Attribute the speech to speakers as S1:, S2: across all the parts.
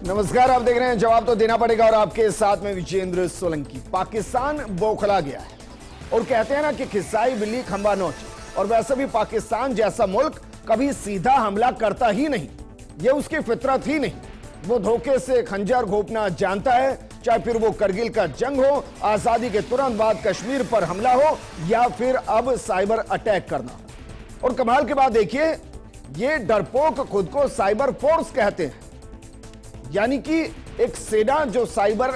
S1: नमस्कार, आप देख रहे हैं जवाब तो देना पड़ेगा और आपके साथ में विजेंद्र सोलंकी। पाकिस्तान बौखला गया है और कहते हैं ना कि खिस्साई बिल्ली खंबा नोचे, और वैसे भी पाकिस्तान जैसा मुल्क कभी सीधा हमला करता ही नहीं, ये उसकी फितरत ही नहीं। वो धोखे से खंजर घोंपना जानता है, चाहे फिर वो करगिल का जंग हो, आजादी के तुरंत बाद कश्मीर पर हमला हो, या फिर अब साइबर अटैक करना हो। और कमाल की बात देखिए, ये डरपोक खुद को साइबर फोर्स कहते हैं, यानी कि एक सेना जो साइबर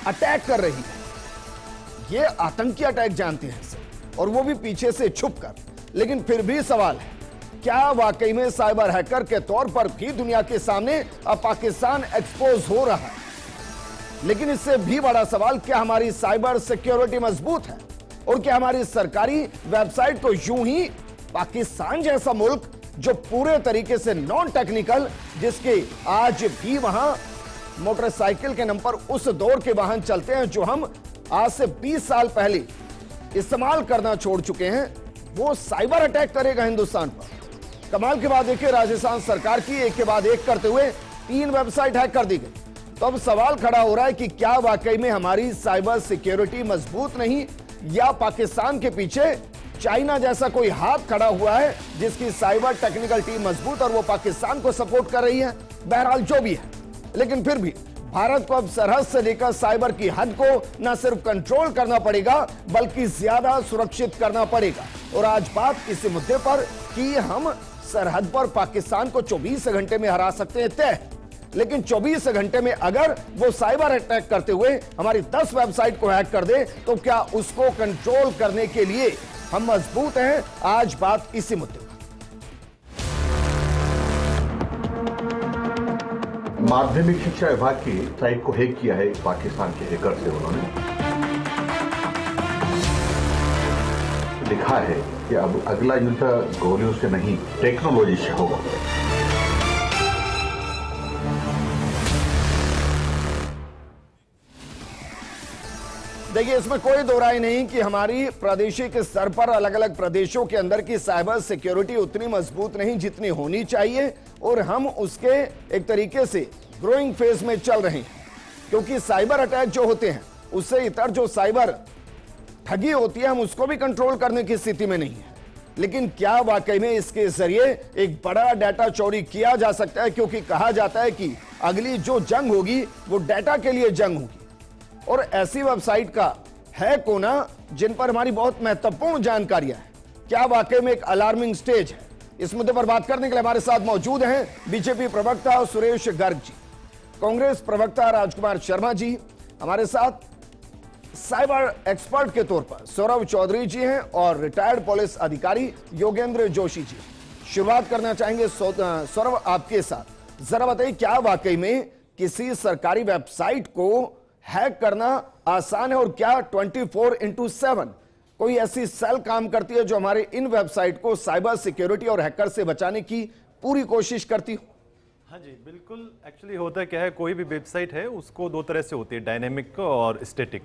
S1: अटैक कर रही है। ये आतंकी अटैक जानते हैं इसे, और वो भी पीछे से छुपकर। लेकिन फिर भी सवाल है, क्या वाकई में साइबर हैकर के तौर पर भी दुनिया के सामने अब पाकिस्तान एक्सपोज हो रहा है? लेकिन इससे भी बड़ा सवाल, क्या हमारी साइबर सिक्योरिटी मजबूत है? और क्या हमारी सरकारी वेबसाइट को यूं ही पाकिस्तान जैसा मुल्क जो पूरे तरीके से नॉन टेक्निकल, जिसके आज भी वहां मोटरसाइकिल के नाम पर उस दौर के वाहन चलते हैं जो हम आज से 20 साल पहले इस्तेमाल करना छोड़ चुके हैं, वो साइबर अटैक करेगा हिंदुस्तान पर? कमाल की बात देखिए, राजस्थान सरकार की एक के बाद एक करते हुए 3 वेबसाइट हैक कर दी गई। तो अब सवाल खड़ा हो रहा है कि क्या वाकई में हमारी साइबर सिक्योरिटी मजबूत नहीं, या पाकिस्तान के पीछे चाइना जैसा कोई हाथ खड़ा हुआ है जिसकी साइबर टेक्निकल टीम मजबूत और वो पाकिस्तान को सपोर्ट कर रही है? बहरहाल जो भी है, लेकिन फिर भी भारत को अब सरहद से लेकर साइबर की हद को न सिर्फ कंट्रोल करना पड़ेगा बल्कि ज्यादा सुरक्षित करना पड़ेगा। और आज बात इसी मुद्दे पर कि हम सरहद पर पाकिस्तान को 24 घंटे में हरा सकते हैं तय, लेकिन 24 घंटे में अगर वो साइबर अटैक करते हुए हमारी 10 वेबसाइट को हैक कर दे तो क्या उसको कंट्रोल करने के लिए हम मजबूत हैं? आज बात इसी मुद्दे पर।
S2: माध्यमिक शिक्षा विभाग की साइट को हैक किया है पाकिस्तान के हैकर से। उन्होंने लिखा है कि अब अगला युद्ध गोलियों से नहीं, टेक्नोलॉजी से होगा।
S1: देखिए, इसमें कोई दो राय नहीं कि हमारी प्रादेशिक स्तर पर अलग अलग प्रदेशों के अंदर की साइबर सिक्योरिटी उतनी मजबूत नहीं जितनी होनी चाहिए, और हम उसके एक तरीके से ग्रोइंग फेज में चल रहे हैं। क्योंकि साइबर अटैक जो होते हैं उससे इतर जो साइबर ठगी होती है, हम उसको भी कंट्रोल करने की स्थिति में नहीं है। लेकिन क्या वाकई में इसके जरिए एक बड़ा डाटा चोरी किया जा सकता है? क्योंकि कहा जाता है कि अगली जो जंग होगी वो डाटा के लिए जंग होगी, और ऐसी वेबसाइट का हैक होना जिन पर हमारी बहुत महत्वपूर्ण जानकारियां हैं, क्या वाकई में एक अलार्मिंग स्टेज है? इस मुद्दे पर बात करने के लिए हमारे साथ मौजूद हैं बीजेपी प्रवक्ता सुरेश गर्ग जी, कांग्रेस प्रवक्ता राजकुमार शर्मा जी, हमारे साथ साइबर एक्सपर्ट के तौर पर सौरभ चौधरी जी हैं, और रिटायर्ड पुलिस अधिकारी योगेंद्र जोशी जी। शुरुआत करना चाहेंगे सौरभ आपके साथ। जरा बताइए, क्या वाकई में किसी सरकारी वेबसाइट को हैक करना आसान है, और क्या 24/7 कोई ऐसी सेल काम करती है जो हमारे इन वेबसाइट को साइबर सिक्योरिटी और हैकर से बचाने की पूरी कोशिश करती हो?
S3: हाँ जी, बिल्कुल। एक्चुअली होता क्या है, कोई भी वेबसाइट है उसको 2 तरह से होती है, डायनेमिक और स्टैटिक।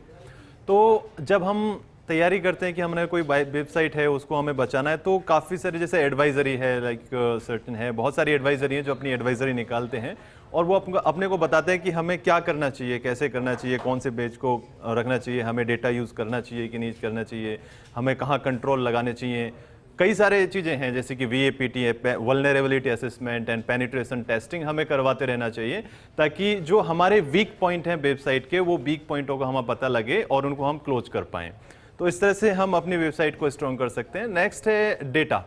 S3: तो जब हम तैयारी करते हैं कि हमने कोई वेबसाइट है उसको हमें बचाना है, तो काफ़ी सारी जैसे एडवाइजरी है, लाइक सर्टेन है, बहुत सारी एडवाइजरी है जो अपनी एडवाइजरी निकालते हैं और वो अपने को बताते हैं कि हमें क्या करना चाहिए, कैसे करना चाहिए, कौन से पेज को रखना चाहिए, हमें डेटा यूज़ करना चाहिए कि नहीं करना चाहिए, हमें कहाँ कंट्रोल लगाने चाहिए। कई सारे चीज़ें हैं जैसे कि VAPT है, vulnerability assessment and penetration testing हमें करवाते रहना चाहिए, ताकि जो हमारे वीक पॉइंट हैं वेबसाइट के, वो वीक पॉइंटों का हमें पता लगे और उनको हम क्लोज कर पाएँ। तो इस तरह से हम अपनी वेबसाइट को स्ट्रॉन्ग कर सकते हैं। नेक्स्ट है डेटा।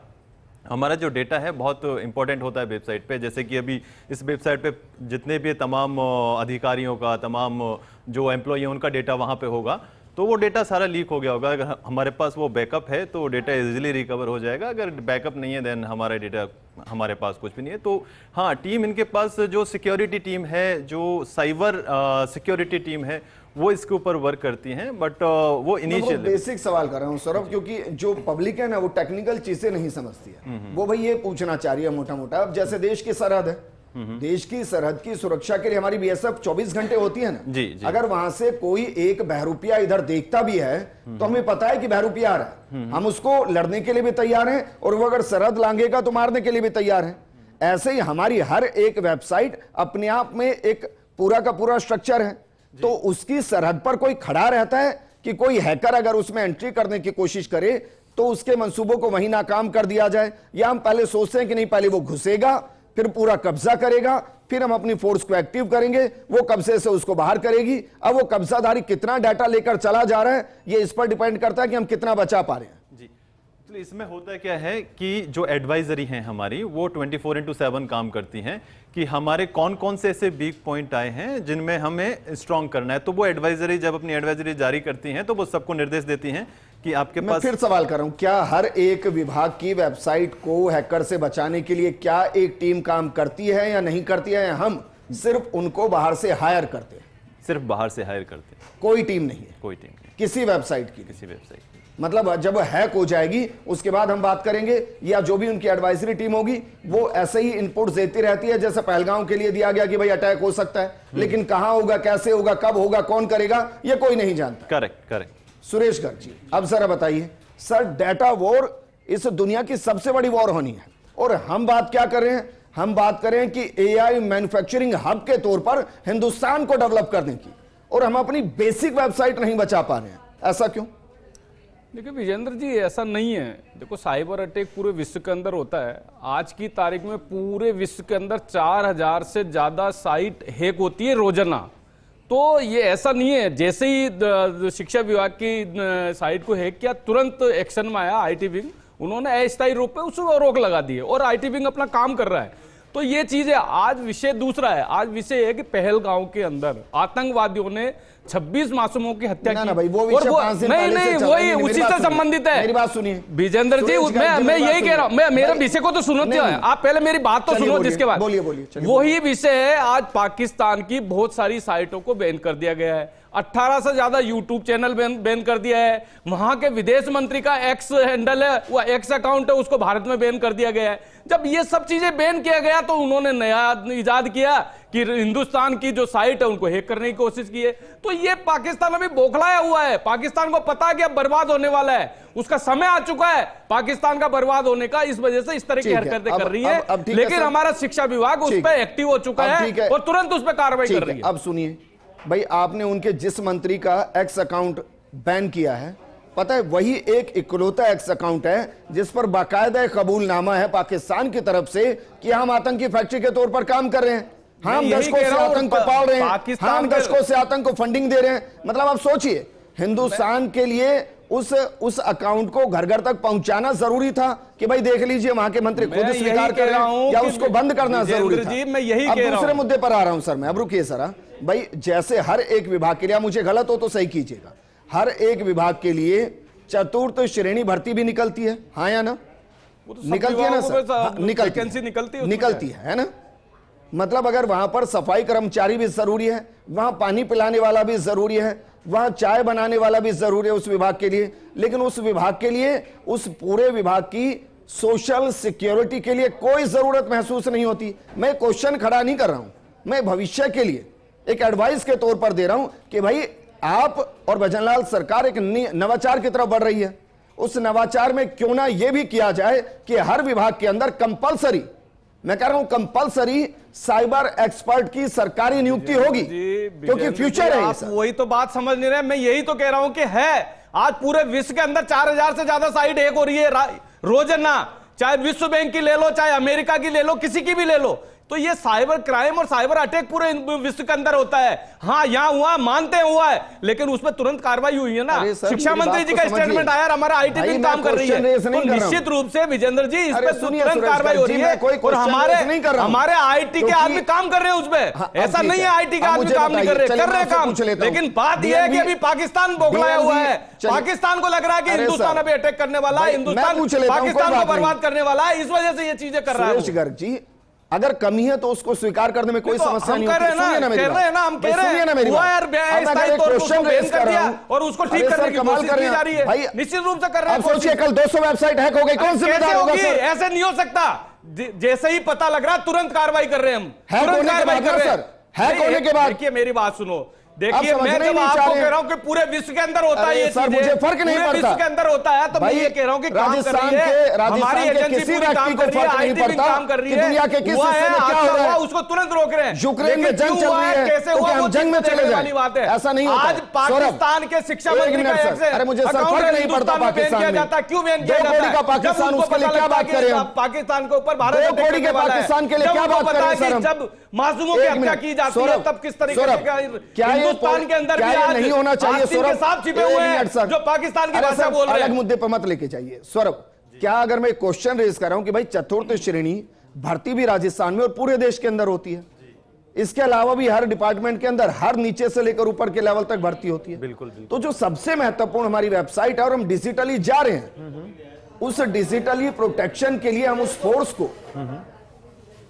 S3: हमारा जो डेटा है बहुत इंपॉर्टेंट होता है वेबसाइट पे। जैसे कि अभी इस वेबसाइट पे जितने भी तमाम अधिकारियों का, तमाम जो एम्प्लॉई हैं उनका डेटा वहाँ पे होगा, तो वो डेटा सारा लीक हो गया होगा। अगर हमारे पास वो बैकअप है तो डेटा इजीली रिकवर हो जाएगा, अगर बैकअप नहीं है देन हमारा डेटा हमारे पास कुछ भी नहीं है। तो हाँ, टीम इनके पास जो सिक्योरिटी टीम है, जो साइबर सिक्योरिटी टीम है, वो इसके ऊपर वर्क करती हैं, बट वो इनिशियल
S1: बेसिक सवाल कर रहा हूँ सौरभ, क्योंकि जो पब्लिक है ना वो टेक्निकल चीजें नहीं समझती है। वो भाई ये पूछना चाह रही है मोटा मोटा, अब जैसे देश की सरहद है, देश की सरहद की सुरक्षा के लिए हमारी BSF 24 घंटे होती है ना
S3: जी।
S1: अगर वहां से कोई एक बहरूपिया इधर देखता भी है तो हमें पता है कि बहरूपिया आ रहा है, हम उसको लड़ने के लिए भी तैयार हैं, और वो अगर सरहद लांघेगा तो मारने के लिए भी तैयार हैं। ऐसे ही हमारी हर एक वेबसाइट अपने आप में एक पूरा का पूरा स्ट्रक्चर है, तो उसकी सरहद पर कोई खड़ा रहता है कि कोई हैकर अगर उसमें एंट्री करने की कोशिश करे तो उसके मंसूबों को वहीं नाकाम कर दिया जाए, या हम पहले सोचते हैं कि नहीं, पहले वो घुसेगा, फिर पूरा कब्जा करेगा, फिर हम अपनी फोर्स को एक्टिव करेंगे, वो कब्जे से उसको बाहर करेगी। अब वो कब्जाधारी कितना डाटा लेकर चला जा रहा है, ये इस पर डिपेंड करता है कि हम कितना बचा पा रहे हैं।
S3: जी, तो इसमें होता क्या है कि जो एडवाइजरी हैं हमारी, वो 24/7 काम करती हैं कि हमारे कौन कौन से ऐसे वीक पॉइंट आए हैं जिनमें हमें स्ट्रांग करना है। तो वो एडवाइजरी जब अपनी एडवाइजरी जारी करती हैं तो वो सबको निर्देश देती हैं कि आपके
S1: मैं
S3: पास।
S1: फिर सवाल कर रहा हूं, क्या हर एक विभाग की वेबसाइट को हैकर से बचाने के लिए क्या एक टीम काम करती है या नहीं करती है, या हम सिर्फ उनको बाहर से हायर करते हैं?
S3: सिर्फ बाहर से हायर करते हैं,
S1: कोई टीम नहीं है,
S3: कोई टीम नहीं,
S1: किसी वेबसाइट की?
S3: किसी वेबसाइट की।
S1: मतलब जब हैक हो जाएगी उसके बाद हम बात करेंगे, या जो भी उनकी एडवाइजरी टीम होगी वो ऐसे ही इनपुट्स देती रहती है जैसे पहलगांव के लिए दिया गया कि भाई अटैक हो सकता है, लेकिन कहां होगा, कैसे होगा, कब होगा, कौन करेगा, ये कोई नहीं जानता।
S3: Correct correct.
S1: सुरेश गर्ग जी, अब जरा बताइए सर, डाटा वॉर इस दुनिया की सबसे बड़ी वॉर होनी है, और हम बात क्या कर रहे हैं? हम बात कर रहे हैं कि एआई मैन्युफैक्चरिंग हब के तौर पर हिंदुस्तान को डेवलप करने की, और हम अपनी बेसिक वेबसाइट नहीं बचा पा रहे हैं। ऐसा क्यों?
S4: देखिए विजेंद्र जी, ऐसा नहीं है। देखो, साइबर अटैक पूरे विश्व के अंदर होता है। आज की तारीख में पूरे विश्व के अंदर 4000 से ज्यादा साइट हैक होती है रोजाना। तो ये ऐसा नहीं है जैसे ही शिक्षा विभाग की साइट को हैक किया तुरंत एक्शन में आया आईटी विंग, उन्होंने अस्थायी रूप में उसको रोक लगा दी है और आईटी विंग अपना काम कर रहा है। तो ये चीज है। आज विषय दूसरा है। आज विषय है कि पहलगांव के अंदर आतंकवादियों ने 26 मासूमों की हत्या की।
S1: भाई वो विषय 5 दिन पहले से चल रहा है।
S4: वही उसी से संबंधित है।
S1: मेरी बात सुनिए
S4: विजेंद्र जी, मैं यही कह रहा हूं, मेरा विषय को तो सुनो, आप पहले मेरी बात तो सुनो, जिसके बाद
S1: बोलिए।
S4: वही विषय है। आज पाकिस्तान की बहुत सारी साइटों को बैन कर दिया गया है, 18 से ज्यादा यूट्यूब चैनल बैन कर दिया है। वहां के विदेश मंत्री का एक्स हैंडल है, वो एक्स अकाउंट है, उसको भारत में बैन कर दिया गया है। जब ये सब चीजें बैन किया गया तो उन्होंने नया इजाद किया कि हिंदुस्तान की जो साइट है उनको हैक करने की कोशिश की है। तो ये पाकिस्तान अभी बौखलाया हुआ है। पाकिस्तान को पता है कि अब बर्बाद होने वाला है, उसका समय आ चुका है पाकिस्तान का बर्बाद होने का। इस वजह से इस तरह की हरकतें कर रही है। लेकिन हमारा शिक्षा विभाग उस पर एक्टिव हो चुका है और तुरंत उस पर कार्रवाई कर रही है।
S1: अब सुनिए भाई, आपने उनके जिस मंत्री का एक्स अकाउंट बैन किया है, पता है वही एक इकलौता एक्स अकाउंट है जिस पर बाकायदा कबूलनामा है पाकिस्तान की तरफ से कि हम आतंकी फैक्ट्री के तौर पर काम कर रहे हैं, हम दशकों से आतंक को पाल रहे हैं, हम दशकों से आतंक को फंडिंग दे रहे हैं। मतलब आप सोचिए, हिंदुस्तान के लिए उस अकाउंट को घर घर तक पहुंचाना जरूरी था कि भाई देख लीजिए वहां के मंत्री खुद स्वीकार कर रहे हैं, या उसको बंद करना जरूरी था?
S4: मैं यही
S1: अब दूसरे मुद्दे पर आ रहा हूं सर मैं। अब रुकिए सर भाई, जैसे हर एक विभाग के लिए, मुझे गलत हो तो सही कीजिएगा, हर एक विभाग के लिए चतुर्थ श्रेणी भर्ती भी निकलती है, हाँ या ना? निकलती है ना सर? निकलती है ना? मतलब अगर वहां पर सफाई कर्मचारी भी जरूरी है, वहां पानी पिलाने वाला भी जरूरी है, वहां चाय बनाने वाला भी जरूरी है उस विभाग के लिए, लेकिन उस विभाग के लिए, उस पूरे विभाग की सोशल सिक्योरिटी के लिए कोई जरूरत महसूस नहीं होती। मैं क्वेश्चन खड़ा नहीं कर रहा हूं, मैं भविष्य के लिए एक एडवाइस के तौर पर दे रहा हूं कि भाई आप और भजनलाल सरकार एक नवाचार की तरफ बढ़ रही है। उस नवाचार में क्यों ना यह भी किया जाए कि हर विभाग के अंदर कंपलसरी, मैं कह रहा हूं कंपलसरी साइबर एक्सपर्ट की सरकारी नियुक्ति होगी, क्योंकि फ्यूचर है।
S4: आप वही तो बात समझ नहीं रहे। मैं यही तो कह रहा हूं कि है। आज पूरे विश्व के अंदर 4000 से ज्यादा साइट हैक हो रही है रोजाना, चाहे विश्व बैंक की ले लो, चाहे अमेरिका की ले लो, किसी की भी ले लो। तो ये साइबर क्राइम और साइबर अटैक पूरे विश्व के अंदर होता है। हाँ, यहां हुआ, मानते हैं हुआ है, लेकिन उस पर तुरंत कार्रवाई हुई है ना। शिक्षा मंत्री जी का स्टेटमेंट आया, हमारा आईटी विंग काम कर रही है। तो निश्चित रूप से विजेंद्र जी इस पर तुरंत कार्रवाई हो रही है और हमारे आईटी के आदमी काम कर रहे हैं उस पर। ऐसा नहीं है आईटी के आदमी काम नहीं कर रहे काम। लेकिन बात यह है कि अभी पाकिस्तान बौखलाया हुआ है। पाकिस्तान को लग रहा है कि हिंदुस्तान अभी अटैक करने वाला है, हिंदुस्तान पाकिस्तान को बर्बाद करने वाला है। इस वजह से ये चीजें कर रहा है।
S1: अगर कमी है तो उसको स्वीकार करने में कोई समस्या नहीं होती। सुनिए ना मेरी बात, सुनिए ना मेरी बात,
S4: और उसको ठीक करने की कोशिश की जा रही है। निश्चित रूप से कर रहे हैं।
S1: अब सोचिए कल 200 वेबसाइट हैक हो गई, कौन जिम्मेदार होगा सर?
S4: ऐसे नहीं हो सकता। जैसे ही पता लग रहा तुरंत कार्रवाई कर रहे हैं हम।
S1: हैक होने के बाद सर, हैक होने के बाद
S4: देखिए मेरी बात सुनो, देखिए मैं जब आपको कह रहा हूं कि पूरे विश्व के अंदर होता है ये
S1: सर, मुझे फर्क नहीं पड़ता,
S4: विश्व के अंदर होता है, तो मैं ये कह रहा हूं कि काम कर रही है हमारी एजेंसी,
S1: किसी व्यक्ति को फर्क नहीं पड़ता
S4: काम कर रही है,
S1: दुनिया के किस हिस्से में क्या हो रहा है
S4: उसको तुरंत रोक रहे हैं।
S1: यूक्रेन में जंग चल रही है,
S4: कैसे हुआ वो
S1: जंग में चले
S4: वाली बात है।
S1: ऐसा नहीं होता।
S4: आज पाकिस्तान के शिक्षा मंत्री का
S1: अरे मुझे सर फर्क नहीं पड़ता पाकिस्तान में,
S4: क्यों बैन किया
S1: जाता है? 2 करोड़ का पाकिस्तान, उसके लिए क्या बात करें?
S4: पाकिस्तान के ऊपर भारत
S1: 2 करोड़ के पाकिस्तान के लिए क्या बात करें सर?
S4: जब मासूमों की हत्या की जाती है तब किस तरीके से हिंदुस्तान के अंदर भी आज
S1: नहीं होना चाहिए
S4: के साथ छिपे हुए हैं जो पाकिस्तान की भाषा बोल रहे हैं।
S1: अलग मुद्दे पर मत लेके जाइए सौरभ। क्या अगर मैं क्वेश्चन रेज कर रहा हूं कि भाई चतुर्थ श्रेणी भर्ती भी राजस्थान में और पूरे देश के अंदर होती है, इसके अलावा भी हर डिपार्टमेंट के अंदर हर नीचे से लेकर ऊपर के लेवल तक भर्ती होती है।
S3: बिल्कुल।
S1: तो जो सबसे महत्वपूर्ण हमारी वेबसाइट है और हम डिजिटली जा रहे हैं, उस डिजिटली प्रोटेक्शन के लिए हम उस फोर्स को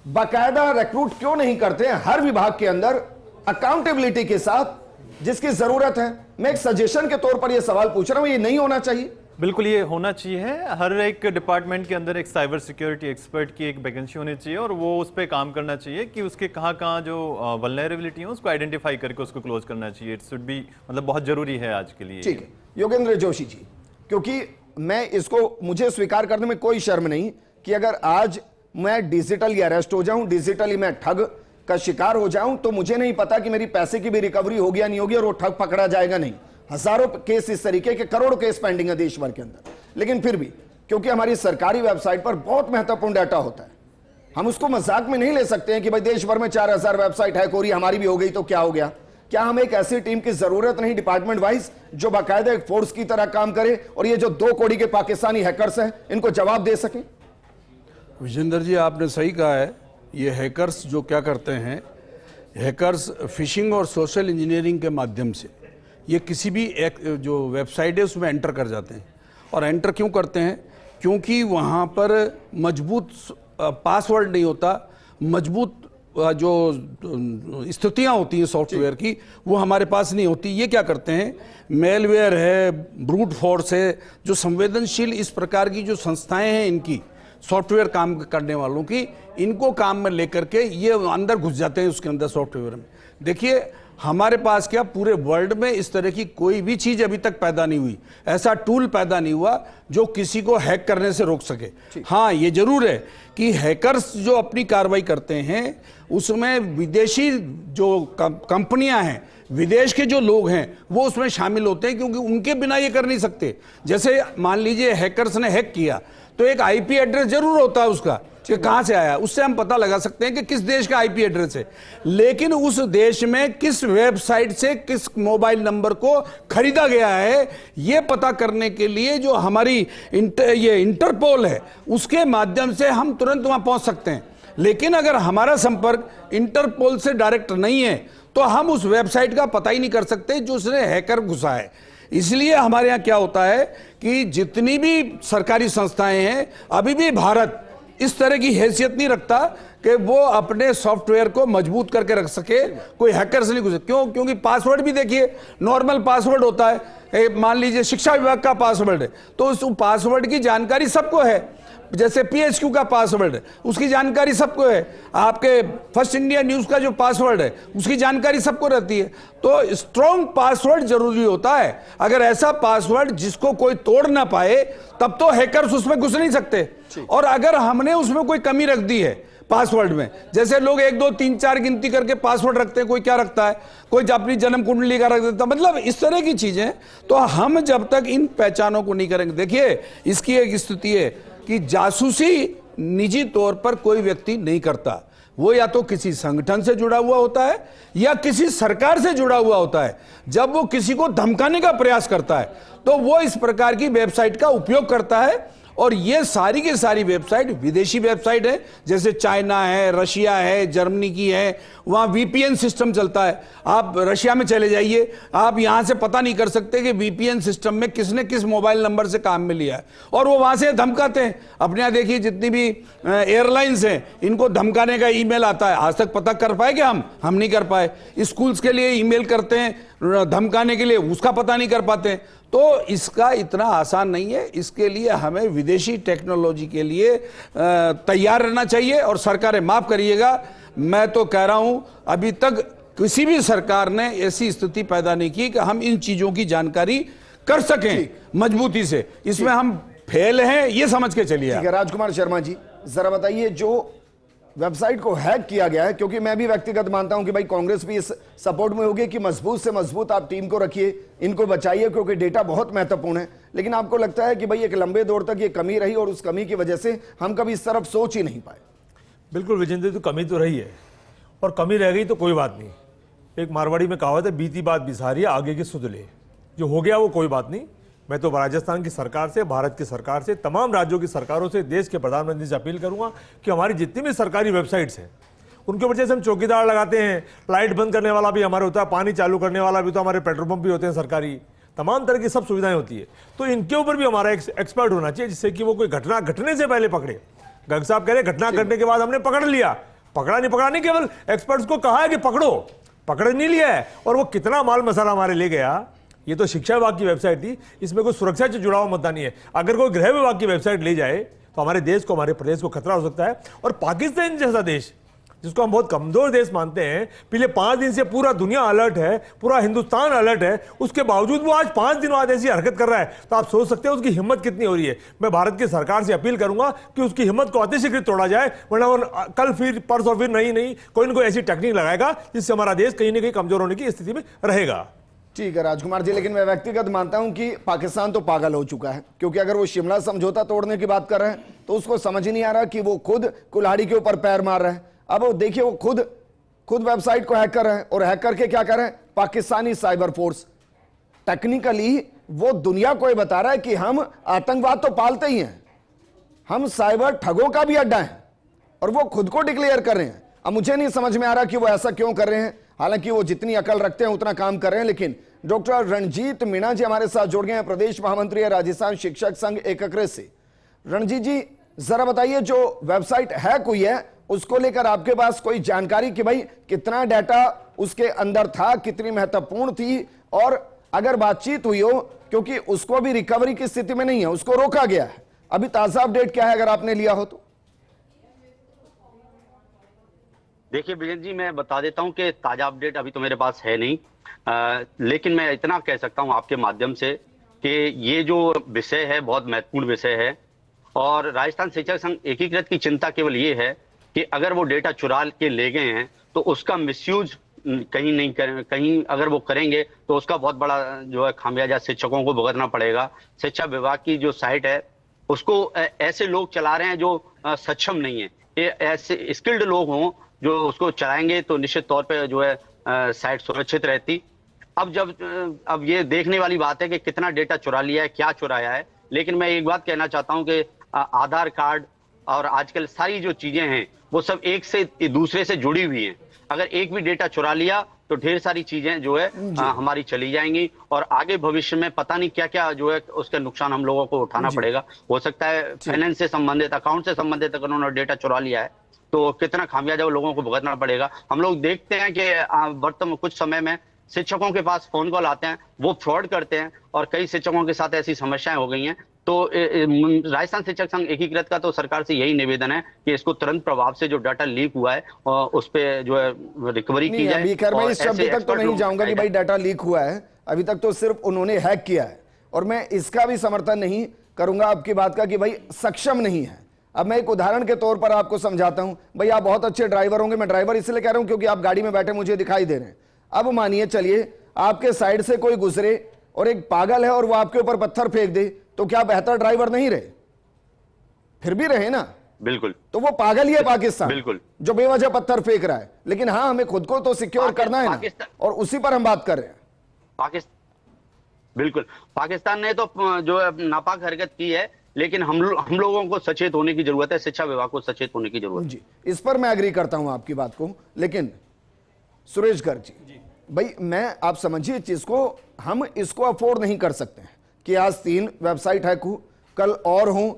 S1: बाकायदा रिक्रूट क्यों नहीं करते हैं हर विभाग के अंदर अकाउंटेबिलिटी के साथ जिसकी जरूरत है? मैं एक सजेशन के तौर पर यह सवाल पूछ रहा हूं, ये नहीं होना चाहिए?
S3: बिल्कुल ये होना चाहिए। हर एक डिपार्टमेंट के अंदर एक साइबर सिक्योरिटी एक्सपर्ट की एक वैकेंसी होनी चाहिए और वो उस पर काम करना चाहिए कि उसके कहाँ जो वल्नरेबिलिटी है उसको आइडेंटिफाई करके उसको क्लोज करना चाहिए। इट शुड बी, मतलब बहुत जरूरी है आज के लिए।
S1: ठीक है योगेंद्र जोशी जी, क्योंकि मैं इसको, मुझे स्वीकार करने में कोई शर्म नहीं कि अगर आज मैं डिजिटली अरेस्ट हो जाऊं, डिजिटली मैं ठग का शिकार हो जाऊं, तो मुझे नहीं पता कि मेरी पैसे की भी रिकवरी होगी या नहीं होगी और वो ठग पकड़ा जाएगा नहीं। हजारों केस इस तरीके के, करोड़ों केस पेंडिंग है देश भर के अंदर, लेकिन फिर भी क्योंकि हमारी सरकारी वेबसाइट पर बहुत महत्वपूर्ण डाटा होता है, हम उसको मजाक में नहीं ले सकते हैं कि भाई देश भर में 4000 वेबसाइट हैक हो रही, हमारी भी हो गई तो क्या हो गया। क्या हमें एक ऐसी टीम की जरूरत नहीं डिपार्टमेंट वाइज जो बाकायदा एक फोर्स की तरह काम करे और ये जो 2 करोड़ के पाकिस्तानी हैकर्स हैं इनको जवाब दे सके?
S5: विजेंद्र जी आपने सही कहा है। ये हैकर्स जो क्या करते हैं, हैकर्स फिशिंग और सोशल इंजीनियरिंग के माध्यम से ये किसी भी एक जो वेबसाइट है उसमें एंटर कर जाते हैं। और एंटर क्यों करते हैं? क्योंकि वहाँ पर मजबूत पासवर्ड नहीं होता, मजबूत जो स्थितियाँ होती हैं सॉफ्टवेयर की वो हमारे पास नहीं होती। ये क्या करते हैं, मेलवेयर है, ब्रूट फोर्स है, जो संवेदनशील इस प्रकार की जो संस्थाएं हैं इनकी सॉफ्टवेयर काम करने वालों की, इनको काम में लेकर के ये अंदर घुस जाते हैं उसके अंदर सॉफ्टवेयर में। देखिए हमारे पास क्या पूरे वर्ल्ड में इस तरह की कोई भी चीज अभी तक पैदा नहीं हुई, ऐसा टूल पैदा नहीं हुआ जो किसी को हैक करने से रोक सके। हाँ ये जरूर है कि हैकर्स जो अपनी कार्रवाई करते हैं उसमें विदेशी जो कंपनियां हैं, विदेश के जो लोग हैं वो उसमें शामिल होते हैं, क्योंकि उनके बिना ये कर नहीं सकते। जैसे मान लीजिए हैकर्स ने हैक किया तो एक आईपी एड्रेस जरूर होता है उसका कि कहां से आया, उससे हम पता लगा सकते हैं कि किस देश का आईपी एड्रेस है। लेकिन उस देश में किस वेबसाइट से किस मोबाइल नंबर को खरीदा गया है ये पता करने के लिए जो हमारी ये इंटरपोल है उसके माध्यम से हम तुरंत वहां पहुंच सकते हैं। लेकिन अगर हमारा संपर्क इंटरपोल से डायरेक्ट नहीं है तो हम उस वेबसाइट का पता ही नहीं कर सकते जो उसने हैकर घुसा है। इसलिए हमारे यहाँ क्या होता है कि जितनी भी सरकारी संस्थाएं हैं अभी भी भारत इस तरह की हैसियत नहीं रखता कि वो अपने सॉफ्टवेयर को मजबूत करके रख सके, कोई हैकर से नहीं घुसे। क्यों? क्योंकि पासवर्ड भी देखिए नॉर्मल पासवर्ड होता है, मान लीजिए शिक्षा विभाग का पासवर्ड है तो उस पासवर्ड की जानकारी सबको है। जैसे PHQ का पासवर्ड है उसकी जानकारी सबको है, आपके फर्स्ट इंडिया न्यूज़ का जो पासवर्ड है उसकी जानकारी सबको रहती है। तो स्ट्रॉन्ग पासवर्ड जरूरी होता है। अगर ऐसा पासवर्ड जिसको कोई तोड़ ना पाए तब तो हैकर्स उसमें घुस नहीं सकते। और अगर हमने उसमें कोई कमी रख दी है पासवर्ड में, जैसे लोग 1 2 3 4 गिनती करके पासवर्ड रखते हैं, कोई क्या रखता है, कोई अपनी जन्म कुंडली का रख देता, मतलब इस तरह की चीजें, तो हम जब तक इन पहचानों को नहीं करेंगे, देखिए इसकी एक स्थिति है कि जासूसी निजी तौर पर कोई व्यक्ति नहीं करता, वो या तो किसी संगठन से जुड़ा हुआ होता है या किसी सरकार से जुड़ा हुआ होता है। जब वो किसी को धमकाने का प्रयास करता है तो वो इस प्रकार की वेबसाइट का उपयोग करता है। और ये सारी की सारी वेबसाइट विदेशी वेबसाइट है, जैसे चाइना है, रशिया है, जर्मनी की है, वहाँ VPN सिस्टम चलता है। आप रशिया में चले जाइए, आप यहाँ से पता नहीं कर सकते कि VPN सिस्टम में किसने किस मोबाइल नंबर से काम में लिया है, और वो वहाँ से धमकाते हैं। अपने यहाँ देखिए जितनी भी एयरलाइंस हैं इनको धमकाने का ईमेल आता है, आज तक पता कर पाए कि हम नहीं कर पाए। स्कूल्स के लिए ईमेल करते हैं धमकाने के लिए, उसका पता नहीं कर पाते। तो इसका इतना आसान नहीं है, इसके लिए हमें विदेशी टेक्नोलॉजी के लिए तैयार रहना चाहिए। और सरकारें, माफ करिएगा, मैं तो कह रहा हूं अभी तक किसी भी सरकार ने ऐसी स्थिति पैदा नहीं की कि हम इन चीजों की जानकारी कर सकें मजबूती से। इसमें हम फेल हैं, ये समझ के चलिए।
S1: ठीक है राजकुमार शर्मा जी, जरा बताइए जो वेबसाइट को हैक किया गया है, क्योंकि मैं भी व्यक्तिगत मानता हूं कि भाई कांग्रेस भी इस सपोर्ट में होगी कि मजबूत से मजबूत आप टीम को रखिए, इनको बचाइए, क्योंकि डेटा बहुत महत्वपूर्ण है। लेकिन आपको लगता है कि भाई एक लंबे दौर तक ये कमी रही और उस कमी की वजह से हम कभी इस तरफ सोच ही नहीं पाए?
S6: बिल्कुल विजेंद्र, तो कमी तो रही है और कमी रह गई तो कोई बात नहीं। एक मारवाड़ी में कहावत है, बीती बात बिसारी आगे की सुध ले। जो हो गया वो कोई बात नहीं। मैं तो राजस्थान की सरकार से, भारत की सरकार से, तमाम राज्यों की सरकारों से, देश के प्रधानमंत्री से अपील करूंगा कि हमारी जितनी भी सरकारी वेबसाइट्स हैं उनके ऊपर जैसे हम चौकीदार लगाते हैं, लाइट बंद करने वाला भी हमारे होता है, पानी चालू करने वाला भी, तो हमारे पेट्रोल पंप भी होते हैं सरकारी, तमाम तरह की सब सुविधाएं होती है। तो इनके ऊपर भी हमारा एक एक्सपर्ट होना चाहिए, जिससे कि वो कोई घटना घटने से पहले पकड़े। गर्ग साहब कह रहे घटना घटने के बाद हमने पकड़ लिया, पकड़ा नहीं, केवल एक्सपर्ट्स को कहा है कि पकड़ नहीं लिया है। और वो कितना माल मसाला हमारे ले गया, ये तो शिक्षा विभाग की वेबसाइट थी, इसमें कोई सुरक्षा से जुड़ा हुआ मुद्दा नहीं है। अगर कोई गृह विभाग की वेबसाइट ले जाए तो हमारे देश को, हमारे प्रदेश को खतरा हो सकता है। और पाकिस्तान जैसा देश, जिसको हम बहुत कमजोर देश मानते हैं, पिछले 5 दिन से पूरा दुनिया अलर्ट है, पूरा हिंदुस्तान अलर्ट है, उसके बावजूद वो आज 5 दिन बाद ऐसी हरकत कर रहा है, तो आप सोच सकते हैं उसकी हिम्मत कितनी हो रही है। मैं भारत की सरकार से अपील करूंगा कि उसकी हिम्मत को अतिशीघ्र तोड़ा जाए, वरना वो कल फिर परसों फिर नहीं कोई न कोई ऐसी टेक्निक लगाएगा जिससे हमारा देश कहीं ना कहीं कमजोर होने की स्थिति में रहेगा।
S1: ठीक है राजकुमार जी, लेकिन मैं व्यक्तिगत मानता हूं कि पाकिस्तान तो पागल हो चुका है, क्योंकि अगर वो शिमला समझौता तोड़ने की बात कर रहे हैं तो उसको समझ ही नहीं आ रहा कि वो खुद कुल्हाड़ी के ऊपर पैर मार रहे हैं। अब वो देखिए, वो खुद वेबसाइट को हैक कर रहे हैं, और हैक करके क्या कर रहे हैं, पाकिस्तानी साइबर फोर्स टेक्निकली वो दुनिया को ये बता रहा है कि हम आतंकवाद तो पालते ही हैं, हम साइबर ठगों का भी अड्डा है, और वो खुद को डिक्लेयर कर रहे हैं। अब मुझे नहीं समझ में आ रहा कि वो ऐसा क्यों कर रहे हैं, हालांकि वो जितनी अकल रखते हैं उतना काम कर रहे हैं। लेकिन डॉक्टर रणजीत मीणा जी हमारे साथ जुड़ गए हैं, प्रदेश महामंत्री है राजस्थान शिक्षक संघ एकीकृत से। रणजीत जी, जरा बताइए, जो वेबसाइट हैक हुई है उसको लेकर आपके पास कोई जानकारी कि भाई कितना डाटा उसके अंदर था, कितनी महत्वपूर्ण थी, और अगर बातचीत हुई हो, क्योंकि उसको भी रिकवरी की स्थिति में नहीं है, उसको रोका गया है, अभी ताजा अपडेट क्या है अगर आपने लिया हो तो?
S7: देखिए विजेंद्र जी, मैं बता देता हूं कि ताजा अपडेट अभी तो मेरे पास है नहीं, लेकिन मैं इतना कह सकता हूं आपके माध्यम से कि ये जो विषय है बहुत महत्वपूर्ण विषय है, और राजस्थान शिक्षक संघ एकीकृत की चिंता केवल ये है कि अगर वो डेटा चुरा के ले गए हैं तो उसका मिसयूज कहीं नहीं करें, कहीं अगर वो करेंगे तो उसका बहुत बड़ा जो है खामियाजा शिक्षकों को भुगतना पड़ेगा। शिक्षा विभाग की जो साइट है उसको ऐसे लोग चला रहे हैं जो सक्षम नहीं है, ये ऐसे स्किल्ड लोग हों जो उसको चलाएंगे तो निश्चित तौर पे जो है साइट सुरक्षित रहती। अब ये देखने वाली बात है कि कितना डेटा चुरा लिया है, क्या चुराया है। लेकिन मैं एक बात कहना चाहता हूं कि आधार कार्ड और आजकल सारी जो चीजें हैं वो सब एक से दूसरे से जुड़ी हुई हैं। अगर एक भी डेटा चुरा लिया तो ढेर सारी चीजें जो है हमारी चली जाएंगी, और आगे भविष्य में पता नहीं क्या क्या जो है उसका नुकसान हम लोगों को उठाना पड़ेगा। हो सकता है फाइनेंस से संबंधित, अकाउंट से संबंधित अगर उन्होंने डेटा चुरा लिया है तो कितना खामियाजा लोगों को भुगतना पड़ेगा। हम लोग देखते हैं कि वर्तमान कुछ समय में शिक्षकों के पास फोन कॉल आते हैं, वो फ्रॉड करते हैं, और कई शिक्षकों के साथ ऐसी समस्याएं हो गई हैं। तो राजस्थान शिक्षक संघ एकीकृत का तो सरकार से यही निवेदन है कि इसको तुरंत प्रभाव से जो डाटा लीक हुआ है और उस पे जो है रिकवरी की जाए।
S1: अभी खैर मैं इस शब्द तक तो नहीं जाऊंगा कि भाई डाटा लीक हुआ है, अभी तक तो सिर्फ उन्होंने हैक किया है, और मैं इसका भी समर्थन नहीं करूंगा आपकी बात का कि भाई सक्षम नहीं है। अब मैं एक उदाहरण के तौर पर आपको समझाता हूं। भाई आप बहुत अच्छे ड्राइवर होंगे, मैं ड्राइवर इसलिए कह रहा हूं क्योंकि आप गाड़ी में बैठे मुझे दिखाई दे रहे हैं। अब मानिए चलिए आपके साइड से कोई गुजरे और एक पागल है और वो आपके ऊपर पत्थर फेंक दे, तो क्या बेहतर ड्राइवर नहीं रहे? फिर भी रहे ना।
S7: बिल्कुल।
S1: तो वो पागल ही है पाकिस्तान,
S7: बिल्कुल, जो
S1: बेवजह पत्थर फेंक रहा है। लेकिन हाँ, हमें खुद को तो सिक्योर करना है ना, और उसी पर हम बात कर रहे हैं।
S7: बिल्कुल, पाकिस्तान ने तो जो नापाक हरकत की है, लेकिन हम लोगों को सचेत होने की जरूरत है, शिक्षा विभाग को सचेत होने की जरूरत है।
S1: जी, इस पर मैं एग्री करता हूं आपकी बात को। लेकिन सुरेश गर्ग जी, भाई मैं आप समझिए चीज को, हम इसको अफोर्ड नहीं कर सकते हैं कि आज 3 वेबसाइट हैक हो, कल और हो,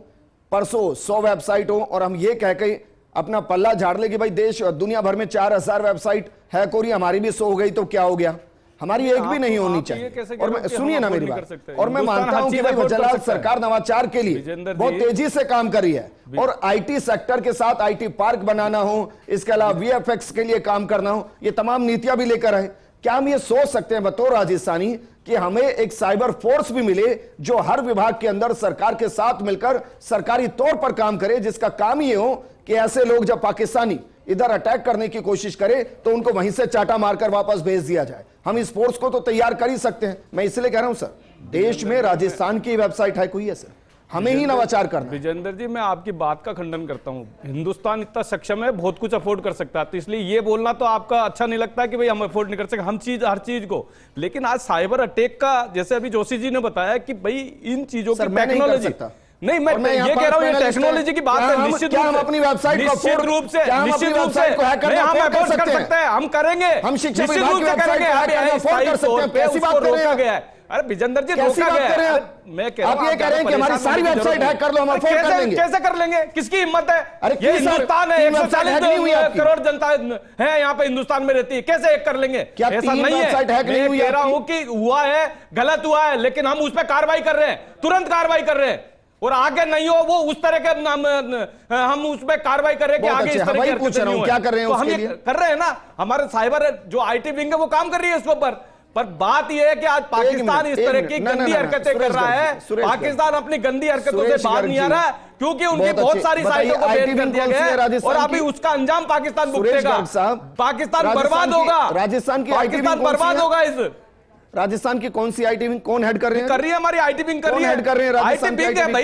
S1: परसों 100 वेबसाइट हो, और हम ये कह के अपना पल्ला झाड़ ले कि भाई देश दुनिया भर में 4000 वेबसाइट हैक हो रही है, हमारी भी 100 हो गई तो क्या हो गया। हमारी एक भी नहीं होनी
S4: ये
S1: चाहिए।
S4: कैसे कह
S1: और
S4: रहे हो
S1: मैं
S4: कि
S1: सुनिए
S4: हम
S1: ना
S4: अफोर्ड
S1: मेरी
S4: नहीं
S1: बात,
S4: कर सकते?
S1: और मैं
S4: हिंदुस्तान
S1: मानता
S4: हर
S1: हूं कि
S4: चीज
S1: भाई
S4: अफोर्ड कर
S1: गुजरात
S4: सकता है।
S1: सरकार नवाचार के लिए
S4: विजेंद्र
S1: बहुत
S4: जी-
S1: तेजी से काम करी है, और आईटी सेक्टर के साथ आईटी पार्क बनाना हो, इसके अलावा वीएफएक्स के लिए काम करना हो, ये तमाम नीतियां भी लेकर आए। क्या हम ये सोच सकते हैं बतौर राजस्थानी कि हमें एक साइबर फोर्स भी मिले जो हर विभाग के अंदर सरकार के साथ मिलकर सरकारी तौर पर काम करे, जिसका काम ये हो कि ऐसे लोग जब पाकिस्तानी इधर अटैक करने की कोशिश करे तो उनको वहीं से चाटा मारकर वापस भेज दिया जाए। हम इस फोर्स को तो तैयार कर ही सकते हैं। मैं इसलिए कह रहा हूं सर, देश में राजस्थान की वेबसाइट है कोई है सर, हमें ही नवाचार करना है।
S4: विजेंद्र जी, मैं आपकी बात का खंडन करता हूं। हिंदुस्तान इतना सक्षम है, बहुत कुछ अफोर्ड कर सकता है, तो इसलिए ये बोलना तो आपका अच्छा नहीं लगता कि भाई हम अफोर्ड नहीं कर सकते हर चीज को। लेकिन आज साइबर अटैक का, जैसे अभी जोशी जी ने बताया कि भाई इन चीजों
S1: सर,
S4: की
S1: मैं नहीं कर
S4: टेक्नोलॉजी
S1: सकता।
S4: नहीं, मैं
S1: और मैं यहाँ
S4: ये कह रहा हूँ, ये
S1: पांच
S4: टेक्नोलॉजी की बात
S1: क्या
S4: है।
S1: हम-
S4: निश्चित
S1: क्या
S4: रूप
S1: हम
S4: से
S1: अपनी वेबसाइट को
S4: निश्चित
S1: afford-
S4: रूप से
S1: क्या हम
S4: निश्चित
S1: अपनी
S4: रूप से
S1: वेबसाइट को हैक करना
S4: नहीं, हम
S1: afford कर
S4: अफोर्ड कर
S1: सकते हैं?
S4: सकते हैं, हम करेंगे।
S1: हम शिक्षा
S4: निश्चित
S1: विभाग
S4: रूप
S1: की
S4: से
S1: वेबसाइट
S4: करेंगे।
S1: को हैक
S4: अभी
S1: करना afford कर
S4: स्थायी
S1: सकते
S4: तौर
S1: हैं।
S4: पे
S1: कैसी बात
S4: उसको
S1: कर रहे हैं
S4: रोका
S1: आप?
S4: गया है। अरे विजेंद्र जी,
S1: कैसी
S4: रोका
S1: बात
S4: गया
S1: कर रहे हैं
S4: है।
S1: आप?
S4: मैं कह रहा हूं,
S1: आप ये कह रहे हैं कि हमारी
S4: परेशान
S1: सारी
S4: होने की
S1: वेबसाइट
S4: जरूरत
S1: हैक कर लो, हम
S4: नहीं।
S1: afford कर
S4: कैसे-
S1: लेंगे।
S4: कैसे कर लेंगे? किसकी हिम्मत है?
S1: अरे
S4: ये
S1: क्यों सर?
S4: हिंदुस्तान है,
S1: तीन वेबसाइट हैक नहीं हुई
S4: 140
S1: आपकी?
S4: करोड़ जनता है यहाँ पे, हिंदुस्तान में रहती है, कैसे हैक कर लेंगे?
S1: क्या
S4: ऐसा
S1: तीन
S4: नहीं है।
S1: वेबसाइट हैक नहीं
S4: मैं
S1: हुई
S4: कह रहा
S1: आपकी?
S4: हूं कि हुआ है, गलत हुआ है, लेकिन हम उस पर कार्रवाई कर रहे हैं, तुरंत कार्रवाई कर रहे हैं। और आगे नहीं हो वो उस तरह के हम उस पर कार्रवाई कर रहे हैं कि
S1: बहुत
S4: आगे
S1: अच्छे,
S4: इस तरह
S1: वही
S4: की
S1: पूछ
S4: हरकतें
S1: रहा हूं,
S4: नहीं
S1: क्या
S4: हो।
S1: कर रहे हैं
S4: तो हम
S1: उसके
S4: ये
S1: लिए?
S4: कर रहे हैं ना, हमारे साइबर जो आईटी विंग है वो काम कर रही है इसके ऊपर। पर बात यह है कि आज पाकिस्तान इस तरह की गंदी हरकतें कर रहा है। पाकिस्तान अपनी गंदी हरकतों से बाहर नहीं आ रहा है, क्योंकि उनकी बहुत सारी साइटों को बैन कर दिया गया है, और अभी उसका अंजाम पाकिस्तान भुगतेगा। पाकिस्तान बर्बाद होगा,
S1: राजस्थान की
S4: पाकिस्तान बर्बाद होगा। इस
S1: राजस्थान की कौन सी आईटी विंग कौन हेड कर रहे हैं?
S4: कर रही है हमारी आईटी विंग कर
S1: कौन
S4: रही है।
S1: हेड कर रहे हैं
S4: आईटी
S1: राजस्थान की
S4: विंग है
S1: IT
S4: भाई,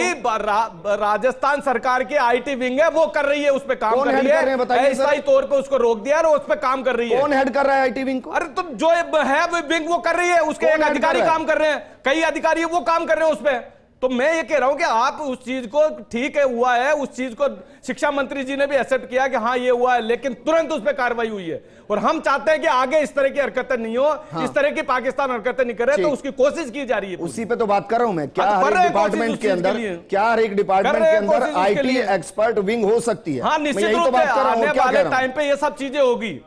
S4: राजस्थान सरकार की आईटी विंग है, वो कर रही है, उस पे काम
S1: कौन
S4: कर
S1: हेड
S4: रही
S1: कर रहे हैं
S4: है।
S1: बताइए
S4: अस्थायी तौर पे उसको रोक दिया और उस पे काम कर रही है।
S1: कौन हेड कर रहा है आईटी विंग को?
S4: अरे तो जो है वो विंग वो कर रही है, उसके
S1: कौन
S4: एक
S1: हेड
S4: अधिकारी
S1: कर रहा है?
S4: काम कर रहे हैं, कई अधिकारी वो काम कर रहे हैं उस पे। तो मैं ये कह रहा हूं कि आप उस चीज को, ठीक है हुआ है, उस चीज को शिक्षा मंत्री जी ने भी एक्सेप्ट किया कि हाँ ये हुआ है, लेकिन तुरंत उस पर कार्रवाई हुई है। और हम चाहते हैं कि आगे इस तरह की हरकतें नहीं हो, इस तरह की पाकिस्तान हरकतें नहीं करे, तो उसकी कोशिश की जा रही है।
S1: उसी पे तो बात कर रहा हूं मैं। क्या
S4: हाँ, तो कर
S1: हर
S4: रहे
S1: एक
S4: हैं कोशिश
S1: डिपार्टमेंट
S4: उस
S1: के
S4: चीज के
S1: अंदर,
S4: लिए।
S1: क्या हर एक डिपार्टमेंट
S4: कर रहे
S1: के
S4: हैं
S1: अंदर
S4: कोशिश उसके
S1: आईटी
S4: लिए।
S1: एक्सपर्ट विंग हो सकती है?
S4: हाँ,
S1: मैं
S4: निश्चित
S1: यही
S4: रूप
S1: तो
S4: से
S1: बात कर रहा हूं,
S4: आने
S1: क्या कह
S4: वाले
S1: रहा हूं?
S4: टाइम पे ये सब चीजें होगी।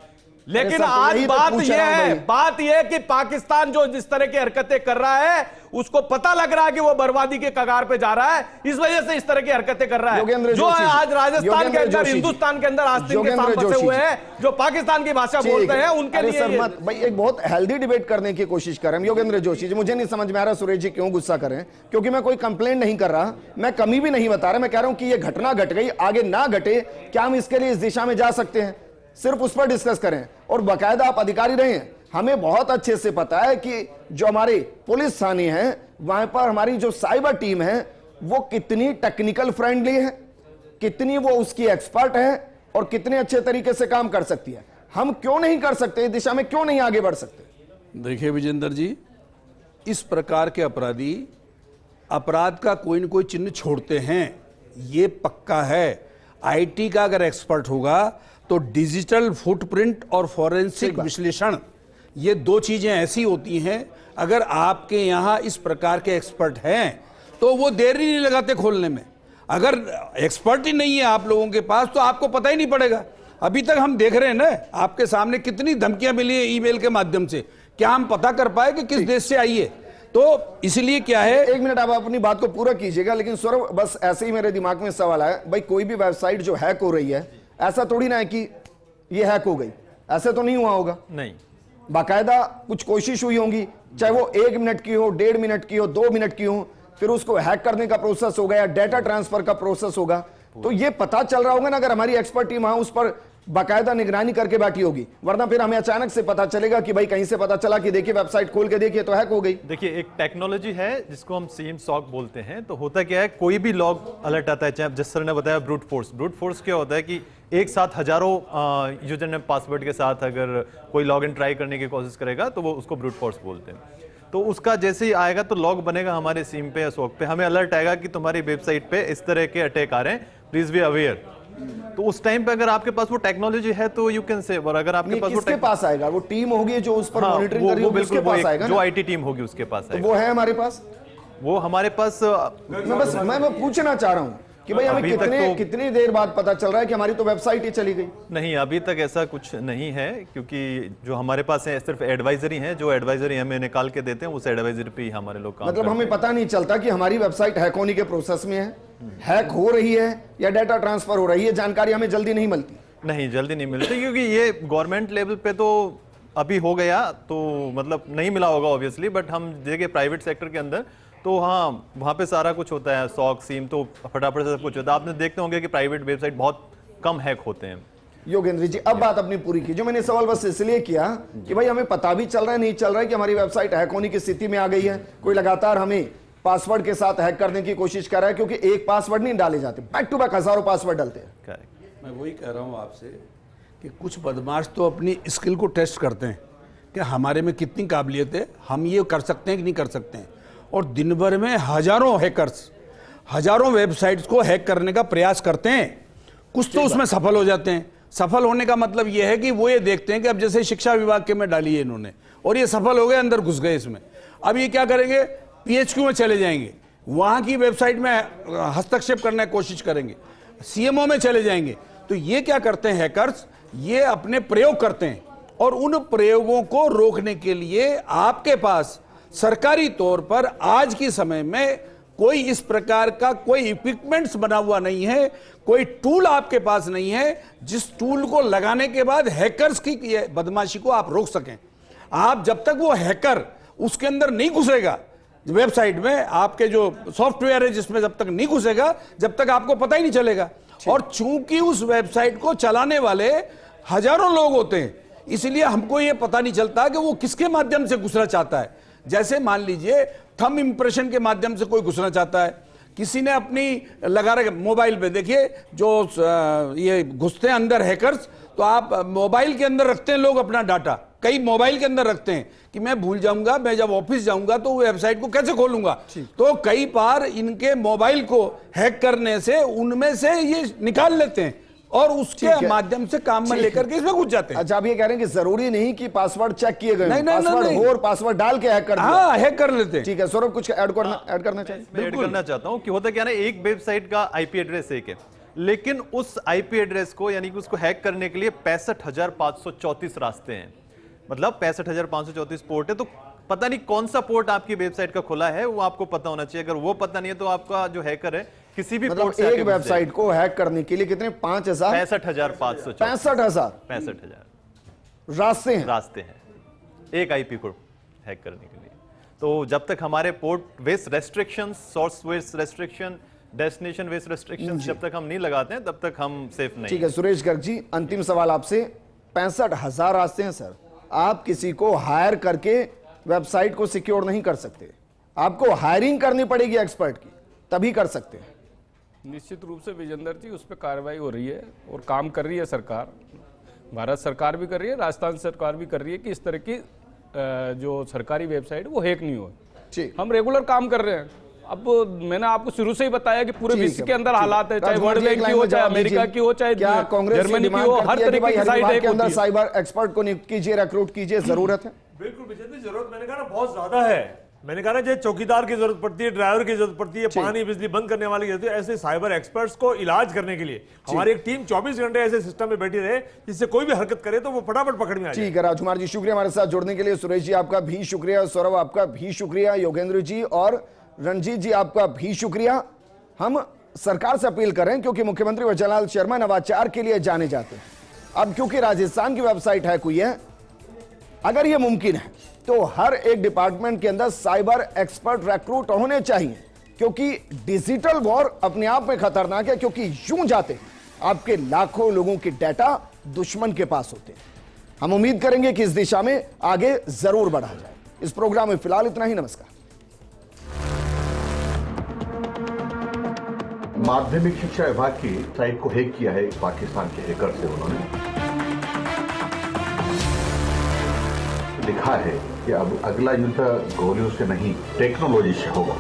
S4: लेकिन
S1: सर, तो
S4: आज
S1: यही तो
S4: बात
S1: पूछ
S4: यह
S1: रहा हूं
S4: है,
S1: भाई।
S4: बात यह है कि पाकिस्तान जो जिस तरह की हरकतें कर रहा है, उसको पता लग रहा है कि वो बर्बादी के कगार पे जा रहा है, इस वजह से इस तरह की हरकतें कर रहा है।
S1: योगेंद्र
S4: जो
S1: जोशी जी,
S4: आज राजस्थान के
S1: योगेंद्र
S4: अंदर,
S1: जोशी जी,
S4: हिंदुस्तान के अंदर आस्तीन के
S1: योगेंद्र
S4: साथ बसे
S1: जोशी
S4: हुए
S1: जी।
S4: हैं, जो पाकिस्तान की भाषा
S1: ठीक
S4: बोलते
S1: है।
S4: हैं, उनके
S1: अरे
S4: लिए
S1: सर
S4: ये-
S1: मत भाई, एक बहुत हेल्दी डिबेट करने की कोशिश कर रहे हैं योगेंद्र जोशी जी। मुझे नहीं समझ में आ रहा सुरेश जी क्यों गुस्सा कर रहे हैं, क्योंकि मैं कोई कंप्लेंट नहीं कर रहा, मैं कमी भी नहीं बता रहा। मैं कह रहा हूं कि ये घटना घट गई, आगे ना घटे, क्या हम इसके लिए इस दिशा में जा सकते हैं? सिर्फ उस पर डिस्कस करें। और बाकायदा आप अधिकारी रहे हैं, हमें बहुत अच्छे से पता है कि जो हमारे पुलिस थाने हैं, वहां पर हमारी जो साइबर टीम है वो कितनी टेक्निकल फ्रेंडली है, कितनी वो उसकी एक्सपर्ट है, और कितने अच्छे तरीके से काम कर सकती है। हम क्यों नहीं कर सकते, इस दिशा में क्यों नहीं आगे बढ़ सकते?
S5: देखिए विजेंद्र जी, इस प्रकार के अपराधी अपराध का कोई न कोई चिन्ह छोड़ते हैं, ये पक्का है। आईटी का अगर एक्सपर्ट होगा तो डिजिटल फुटप्रिंट और फॉरेंसिक विश्लेषण, ये दो चीजें ऐसी होती हैं, अगर आपके यहां इस प्रकार के एक्सपर्ट हैं तो वो देर ही नहीं लगाते खोलने में। अगर एक्सपर्ट ही नहीं है आप लोगों के पास तो आपको पता ही नहीं पड़ेगा। अभी तक हम देख रहे हैं ना, आपके सामने कितनी धमकियां मिली है ईमेल के माध्यम से, क्या हम पता कर पाए कि किस देश से आई है? तो इसलिए क्या है,
S1: एक मिनट आप अपनी बात को पूरा कीजिएगा, लेकिन सौरभ बस ऐसे ही मेरे दिमाग में सवाल आया भाई, कोई भी वेबसाइट जो हैक हो रही है, ऐसा थोड़ी ना है कि ये हैक हो गई, ऐसे तो नहीं हुआ होगा।
S3: नहीं,
S1: बाकायदा कुछ कोशिश हुई होंगी, चाहे वो 1 मिनट की हो, 1.5 मिनट की हो, 2 मिनट की हो, फिर उसको हैक करने का प्रोसेस होगा या डेटा ट्रांसफर का प्रोसेस होगा। तो ये पता चल रहा होगा ना, अगर हमारी एक्सपर्ट टीम उस पर बाकायदा निगरानी करके बैठी होगी, वरना फिर हमें अचानक से पता चलेगा कि भाई कहीं से पता चला कि देखिए वेबसाइट खोल के देखिए तो हैक हो गई।
S3: देखिए एक टेक्नोलॉजी है जिसको हम सीम सॉक बोलते हैं। तो होता क्या है, कोई भी लॉग अलर्ट आता है, चाहे जिस सर ने बताया ब्रूट फोर्स। ब्रूट फोर्स क्या होता है कि एक साथ हजारों यूजर नेम पासवर्ड के साथ अगर कोई लॉग इन ट्राई करने की कोशिश करेगा तो वो उसको ब्रूट फोर्स बोलते हैं। तो उसका जैसे ही आएगा तो लॉग बनेगा हमारे सिम पे या सॉक पे, हमें अलर्ट आएगा कि तुम्हारी वेबसाइट पे इस तरह के अटैक आ रहे हैं, प्लीज बी अवेयर। तो उस टाइम पे अगर आपके पास वो टेक्नोलॉजी है तो यू कैन सेव। और अगर आपके पास
S1: किसके पास आएगा? वो टीम होगी जो उस पर
S3: हाँ,
S1: मॉनिटरिंग कर रही होगी, उसके पास आएगा
S3: जो
S1: ना?
S3: आईटी टीम होगी उसके पास
S1: तो
S3: आएगा।
S1: वो है हमारे पास?
S3: वो हमारे पास
S1: मैं पूछना चाह रहा हूं कि भाई हमें
S3: अभी तक
S1: कितनी देर बाद पता चल रहा है कि हमारी तो वेबसाइट ही चली गई?
S3: नहीं, अभी तक ऐसा कुछ नहीं है, क्योंकि जो हमारे पास है सिर्फ एडवाइजरी है, जो एडवाइजरी हमें निकाल के देते हैं उस एडवाइजरी पे ही हमारे लोग काम
S1: मतलब
S3: करते
S1: हमें पता नहीं चलता कि हमारी वेबसाइट हैक होने के प्रोसेस में है, हैक हो रही है या डाटा ट्रांसफर हो रही है, जानकारी हमें जल्दी नहीं मिलती।
S3: नहीं, जल्दी नहीं मिलती, क्योंकि ये गवर्नमेंट लेवल पे तो अभी हो गया तो मतलब नहीं मिला होगा ऑब्वियसली, बट हम देखे प्राइवेट सेक्टर के अंदर तो हाँ, वहाँ पे सारा कुछ होता है, सॉक सीम तो फटाफट से सब कुछ होता है। आपने देखते होंगे कि प्राइवेट वेबसाइट बहुत कम हैक होते हैं।
S1: योगेंद्र जी, अब बात अपनी पूरी की। जो मैंने सवाल बस इसलिए किया कि भाई हमें पता भी चल रहा है, नहीं चल रहा है कि हमारी वेबसाइट हैक होने की स्थिति में आ गई है, कोई लगातार हमें पासवर्ड के साथ हैक करने की कोशिश कर रहा है, क्योंकि एक पासवर्ड नहीं डाले जाते, बैक टू बैक हजारों पासवर्ड डालते हैं।
S3: करेक्ट।
S5: मैं वही कह रहा हूँ आपसे कि कुछ बदमाश तो अपनी स्किल को टेस्ट करते हैं कि हमारे में कितनी काबिलियत है, हम ये कर सकते हैं कि नहीं कर सकते हैं, और दिन भर में हजारों हैकर्स हजारों वेबसाइट्स को हैक करने का प्रयास करते हैं। कुछ तो उसमें सफल हो जाते हैं। सफल होने का मतलब यह है कि वो ये देखते हैं कि अब जैसे शिक्षा विभाग के में डाली है इन्होंने और ये सफल हो गए, अंदर घुस गए इसमें, अब ये क्या करेंगे, PHQ में चले जाएंगे, वहां की वेबसाइट में हस्तक्षेप करने की कोशिश करेंगे, CMO में चले जाएंगे। तो ये क्या करते हैं हैकर्स, ये अपने प्रयोग करते हैं, और उन प्रयोगों को रोकने के लिए आपके पास सरकारी तौर पर आज के समय में कोई इस प्रकार का कोई इक्विपमेंट्स बना हुआ नहीं है, कोई टूल आपके पास नहीं है जिस टूल को लगाने के बाद हैकर्स की बदमाशी को आप रोक सकें। आप जब तक वो हैकर उसके अंदर नहीं घुसेगा, वेबसाइट में आपके जो सॉफ्टवेयर है जिसमें जब तक नहीं घुसेगा, जब तक आपको पता ही नहीं चलेगा। और चूंकि उस वेबसाइट को चलाने वाले हजारों लोग होते हैं, इसलिए हमको ये पता नहीं चलता कि वो किसके माध्यम से घुसना चाहता है। जैसे मान लीजिए थंब इंप्रेशन के माध्यम से कोई घुसना चाहता है, किसी ने अपनी लगा रखे मोबाइल पे, देखिए जो ये घुसते हैं अंदर हैकर्स, तो आप मोबाइल के अंदर रखते हैं लोग अपना डाटा, कई मोबाइल के अंदर रखते हैं कि मैं भूल जाऊंगा, मैं जब ऑफिस जाऊंगा तो वेबसाइट को कैसे खोलूंगा। तो कई बार इनके मोबाइल को हैक करने से उनमें से ये निकाल लेते हैं और उसके माध्यम से काम में लेकर के इसमें घुस जाते हैं।
S1: अच्छा, आप ये कह रहे हैं कि जरूरी नहीं कि पासवर्ड चेक किए गए,
S5: नहीं,
S1: पासवर्ड हो और पासवर्ड डाल के हैक कर दिया।
S5: हाँ, हैक कर लेते हैं।
S1: ठीक है, सौरभ कुछ ऐड करना चाहिए?
S3: मैं ऐड करना चाहता हूं कि होता क्या ना, एक वेबसाइट का IP एड्रेस एक है, लेकिन उस IP एड्रेस को यानी कि उसको हैक करने के लिए 65,534 रास्ते हैं। मतलब 65,534 पोर्ट है, तो पता नहीं कौन सा पोर्ट आपकी वेबसाइट का खुला है, वो आपको पता होना चाहिए। अगर वो पता नहीं है तो आपका जो हैकर है किसी भी पोर्ट से
S1: एक वेबसाइट को हैक करने के लिए कितने
S3: 65,500
S1: रास्ते हैं
S3: एक IP को हैक करने के लिए। तो जब तक हमारे पोर्ट वेस रेस्ट्रिक्शन, सोर्स वेस रेस्ट्रिक्शन, डेस्टिनेशन वेस रिस्ट्रिक्शंस जब तक हम नहीं लगाते हैं तब तक हम सेफ नहीं।
S1: ठीक है सुरेश गर्ग जी, अंतिम सवाल आपसे। 65,000 रास्ते हैं सर, आप किसी को हायर करके वेबसाइट को सिक्योर नहीं कर सकते, आपको हायरिंग करनी पड़ेगी एक्सपर्ट की, तभी कर सकते हैं।
S4: निश्चित रूप से विजेंद्र जी उस पर कार्रवाई हो रही है और काम कर रही है सरकार, भारत सरकार भी कर रही है, राजस्थान सरकार भी कर रही है कि इस तरह की जो सरकारी वेबसाइट वो हैक नहीं हो। हम रेगुलर काम कर रहे हैं। अब मैंने आपको शुरू से ही बताया कि पूरे विश्व के अंदर हालात है, चाहे वर्ल्ड बैंक की हो, चाहे अमेरिका की हो, चाहे जर्मनी की हो, हर तरह की साइट
S1: के अंदर साइबर एक्सपर्ट को नियुक्त कीजिए, रिक्रूट कीजिए, जरूरत है।
S6: बिल्कुल विजेंद्र, जरूरत मैंने कहा ना बहुत ज्यादा है। मैंने कहा ना, चाहे चौकीदार की जरूरत पड़ती है, ड्राइवर की जरूरत पड़ती है, पानी बिजली बंद करने वाले की जरूरत है, ऐसे साइबर एक्सपर्ट्स को इलाज करने के लिए हमारी एक टीम 24 घंटे ऐसे सिस्टम में बैठी रहे जिससे कोई भी हरकत करे तो वो फटाफट पकड़ में आ जाए।
S1: ठीक है राजकुमार जी, शुक्रिया हमारे साथ जुड़ने के लिए। सुरेश जी आपका भी शुक्रिया, सौरभ आपका भी शुक्रिया, योगेंद्र जी और रणजीत जी आपका भी शुक्रिया। हम सरकार से अपील कर रहे हैं क्योंकि मुख्यमंत्री वजरलाल शर्मा नवाचार के लिए जाने जाते हैं। अब क्योंकि राजस्थान की वेबसाइट हैक हुई है, अगर यह मुमकिन है तो हर एक डिपार्टमेंट के अंदर साइबर एक्सपर्ट रिक्रूट होने चाहिए, क्योंकि डिजिटल वॉर अपने आप में खतरनाक है, क्योंकि यूं जाते आपके लाखों लोगों के डाटा दुश्मन के पास होते हैं। हम उम्मीद करेंगे कि इस दिशा में आगे जरूर बढ़ा जाए। इस प्रोग्राम में फिलहाल इतना ही, नमस्कार।
S2: माध्यमिक शिक्षा विभाग की साइट को हैक किया है पाकिस्तान के हैकर से। उन्होंने लिखा है कि अब अगला युद्ध गोलियों से नहीं टेक्नोलॉजी से होगा।